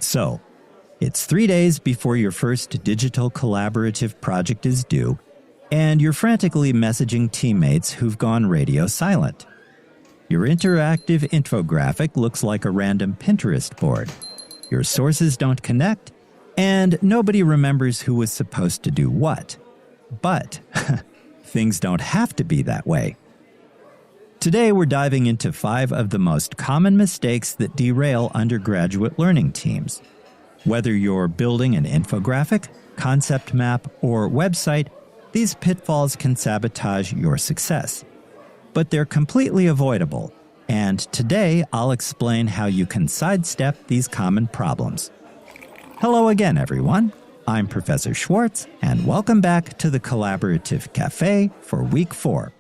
So, it's 3 days before your first digital collaborative project is due, and you're frantically messaging teammates who've gone radio silent. Your interactive infographic looks like a random Pinterest board. Your sources don't connect, and nobody remembers who was supposed to do what. But things don't have to be that way. Today, we're diving into 5 of the most common mistakes that derail undergraduate learning teams. Whether you're building an infographic, concept map, or website, these pitfalls can sabotage your success. But they're completely avoidable, and today I'll explain how you can sidestep these common problems. Hello again, everyone. I'm Professor Schwartz, and welcome back to the Collaborative Café for Week 4.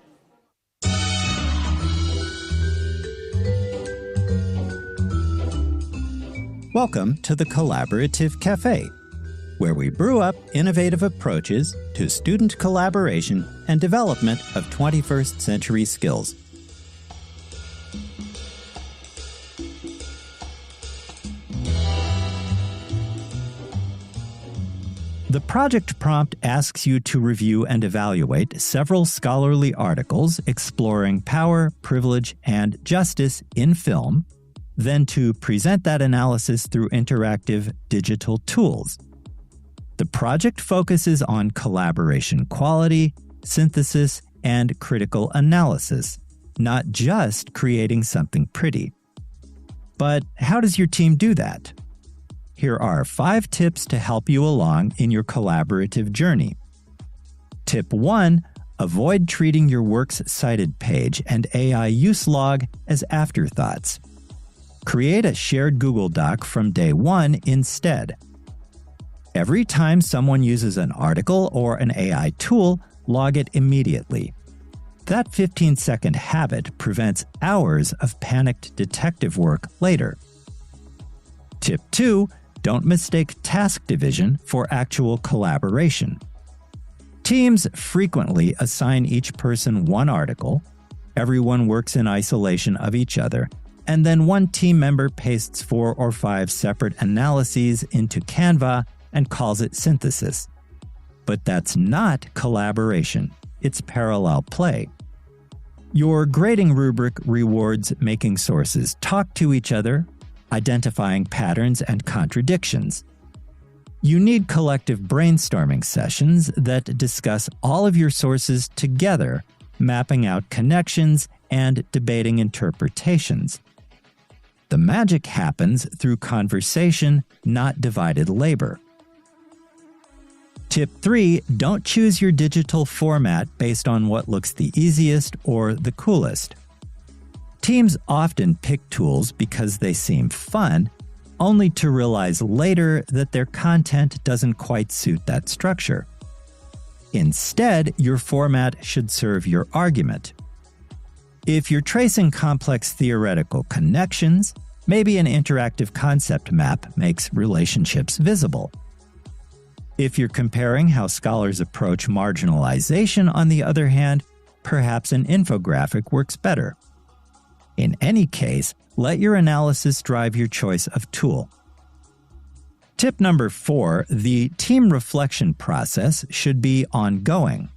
Welcome to the Collaborative Café, where we brew up innovative approaches to student collaboration and development of 21st century skills. The project prompt asks you to review and evaluate several scholarly articles exploring power, privilege, and justice in film, then to present that analysis through interactive digital tools. The project focuses on collaboration quality, synthesis, and critical analysis, not just creating something pretty. But how does your team do that? Here are 5 tips to help you along in your collaborative journey. Tip 1. Avoid treating your works cited page and AI use log as afterthoughts. Create a shared Google Doc from day 1 instead. Every time someone uses an article or an AI tool, log it immediately. That 15-second habit prevents hours of panicked detective work later. Tip 2. Don't mistake task division for actual collaboration. Teams frequently assign each person one article, everyone works in isolation of each other, and then one team member pastes 4 or 5 separate analyses into Canva and calls it synthesis. But that's not collaboration. It's parallel play. Your grading rubric rewards making sources talk to each other, identifying patterns and contradictions. You need collective brainstorming sessions that discuss all of your sources together, mapping out connections and debating interpretations. The magic happens through conversation, not divided labor. Tip 3. Don't choose your digital format based on what looks the easiest or the coolest. Teams often pick tools because they seem fun, only to realize later that their content doesn't quite suit that structure. Instead, your format should serve your argument. If you're tracing complex theoretical connections, maybe an interactive concept map makes relationships visible. If you're comparing how scholars approach marginalization, on the other hand, perhaps an infographic works better. In any case, let your analysis drive your choice of tool. Tip number 4, the team reflection process should be ongoing.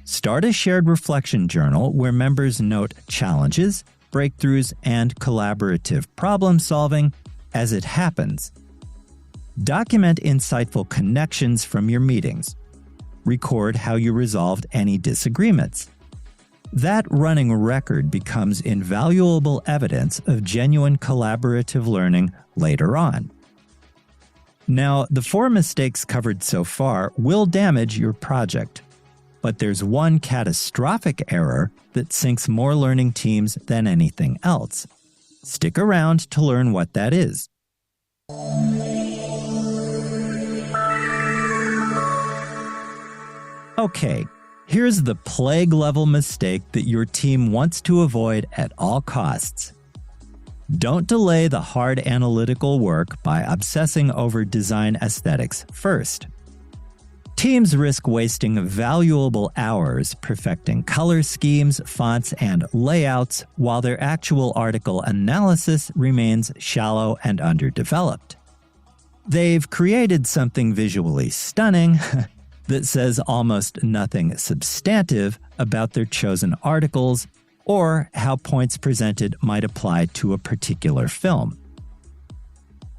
Start a shared reflection journal where members note challenges, breakthroughs, and collaborative problem solving as it happens. Document insightful connections from your meetings. Record how you resolved any disagreements. That running record becomes invaluable evidence of genuine collaborative learning later on. Now, the 4 mistakes covered so far will damage your project. But there's one catastrophic error that sinks more learning teams than anything else. Stick around to learn what that is. Okay, here's the plague-level mistake that your team wants to avoid at all costs. Don't delay the hard analytical work by obsessing over design aesthetics first. Teams risk wasting valuable hours perfecting color schemes, fonts, and layouts while their actual article analysis remains shallow and underdeveloped. They've created something visually stunning that says almost nothing substantive about their chosen articles or how points presented might apply to a particular film.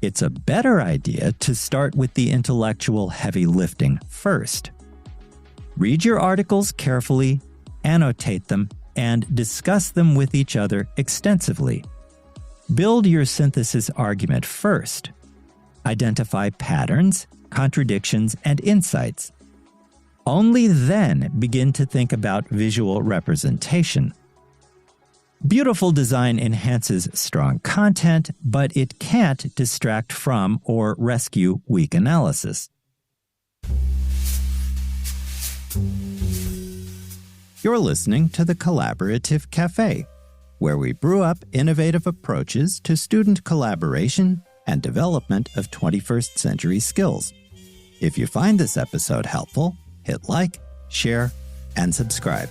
It's a better idea to start with the intellectual heavy lifting first. Read your articles carefully, annotate them, and discuss them with each other extensively. Build your synthesis argument first. Identify patterns, contradictions, and insights. Only then begin to think about visual representation. Beautiful design enhances strong content, but it can't distract from or rescue weak analysis. You're listening to the Collaborative Café, where we brew up innovative approaches to student collaboration and development of 21st century skills. If you find this episode helpful, hit like, share, and subscribe.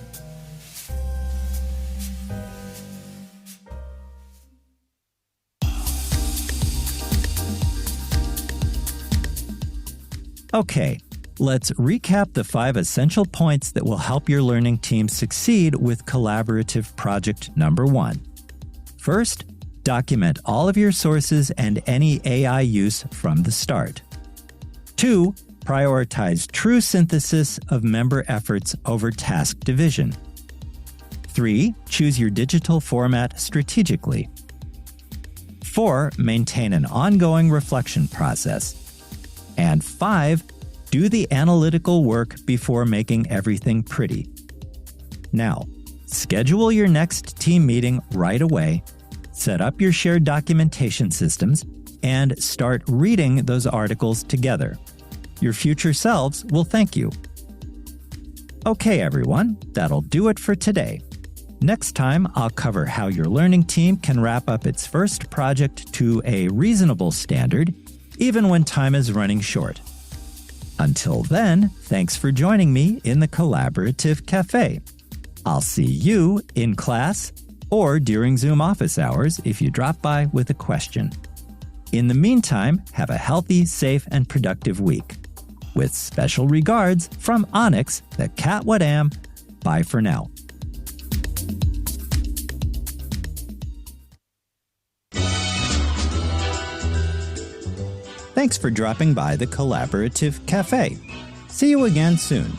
Okay, let's recap the 5 essential points that will help your learning team succeed with collaborative project number 1. First, document all of your sources and any AI use from the start. 2, prioritize true synthesis of member efforts over task division. 3, choose your digital format strategically. 4, maintain an ongoing reflection process. And 5, do the analytical work before making everything pretty. Now, schedule your next team meeting right away, set up your shared documentation systems, and start reading those articles together. Your future selves will thank you. Okay, everyone, that'll do it for today. Next time, I'll cover how your learning team can wrap up its first project to a reasonable standard, even when time is running short. Until then, thanks for joining me in the Collaborative Café. I'll see you in class or during Zoom office hours if you drop by with a question. In the meantime, have a healthy, safe, and productive week. With special regards from Onyx, the cat what am. Bye for now. Thanks for dropping by the Collaborative Café. See you again soon.